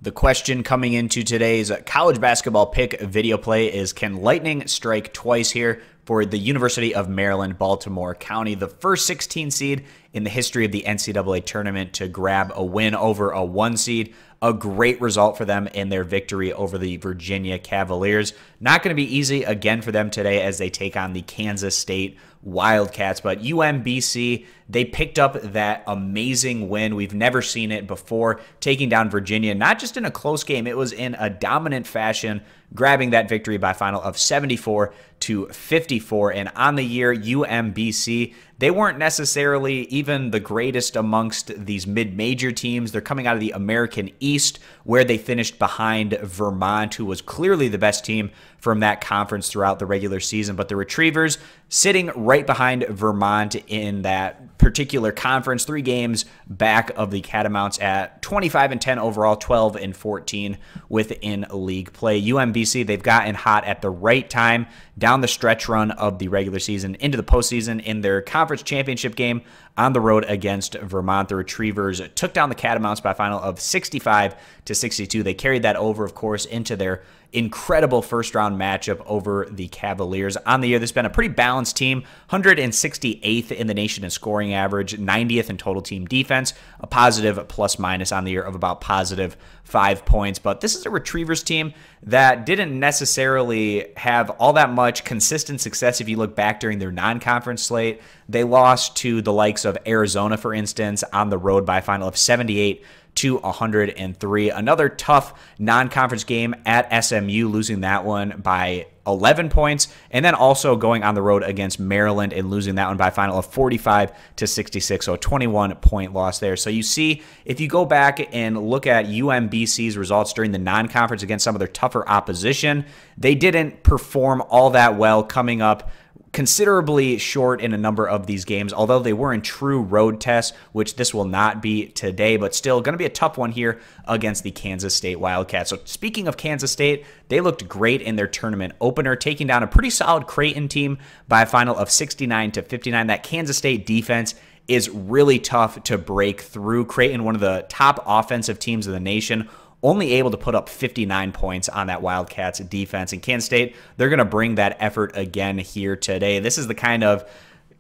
The question coming into today's college basketball pick video play is, can Lightning strike twice here for the University of Maryland, Baltimore County, the first 16 seed in the history of the NCAA tournament to grab a win over a 1 seed? A great result for them in their victory over the Virginia Cavaliers. Not going to be easy again for them today as they take on the Kansas State Wildcats, but UMBC, they picked up that amazing win. We've never seen it before, taking down Virginia, not just in a close game, it was in a dominant fashion, grabbing that victory by a final of 74-54. And on the year, UMBC, they weren't necessarily even the greatest amongst these mid-major teams. They're coming out of the American East, where they finished behind Vermont, who was clearly the best team from that conference throughout the regular season. But the Retrievers sitting right behind Vermont in that particular conference, 3 games back of the Catamounts at 25-10 overall, 12-14 within league play. UMBC, they've gotten hot at the right time down the stretch run of the regular season into the postseason. In their conference championship game on the road against Vermont, the Retrievers took down the Catamounts by a final of 65-62. They carried that over, of course, into their incredible first-round matchup over the Cavaliers. On the year, this has been a pretty balanced team, 168th in the nation in scoring average, 90th in total team defense, a positive plus-minus on the year of about positive 5 points. But this is a Retrievers team that didn't necessarily have all that much consistent success if you look back during their non-conference slate. They lost to the likes of Arizona, for instance, on the road by a final of 78-103. Another tough non-conference game at SMU, losing that one by 11 points, and then also going on the road against Maryland and losing that one by a final of 45-66, so a 21-point loss there. So you see, if you go back and look at UMBC's results during the non-conference against some of their tougher opposition, they didn't perform all that well, coming up considerably short in a number of these games, although they were in true road tests, which this will not be today, but still going to be a tough one here against the Kansas State Wildcats. So speaking of Kansas State, they looked great in their tournament opener, taking down a pretty solid Creighton team by a final of 69-59. That Kansas State defense is really tough to break through. Creighton, one of the top offensive teams in the nation, only able to put up 59 points on that Wildcats defense. And Kansas State, they're going to bring that effort again here today. This is the kind of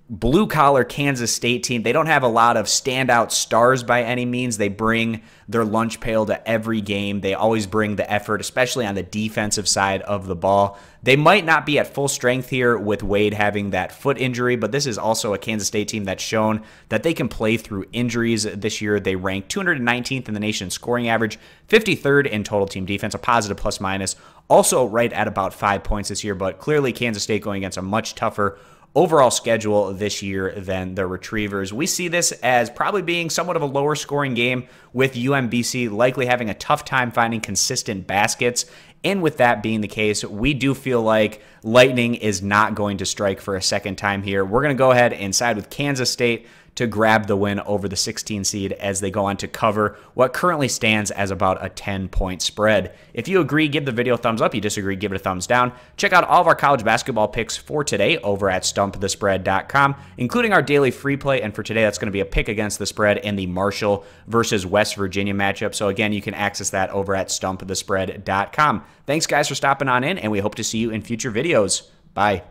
blue-collar Kansas State team. They don't have a lot of standout stars by any means. They bring their lunch pail to every game. They always bring the effort, especially on the defensive side of the ball. They might not be at full strength here with Wade having that foot injury, but this is also a Kansas State team that's shown that they can play through injuries this year. They ranked 219th in the nation scoring average, 53rd in total team defense, a positive plus-minus, also right at about 5 points this year, but clearly Kansas State going against a much tougher overall schedule this year than the Retrievers. We see this as probably being somewhat of a lower scoring game, with UMBC likely having a tough time finding consistent baskets. And with that being the case, we do feel like Lightning is not going to strike for a second time here. We're going to go ahead and side with Kansas State to grab the win over the 16 seed as they go on to cover what currently stands as about a 10-point spread. If you agree, give the video a thumbs up. You disagree, give it a thumbs down. Check out all of our college basketball picks for today over at stumpthespread.com, including our daily free play. And for today, that's going to be a pick against the spread in the Marshall versus West Virginia matchup. So again, you can access that over at stumpthespread.com. Thanks, guys, for stopping on in, and we hope to see you in future videos. Bye.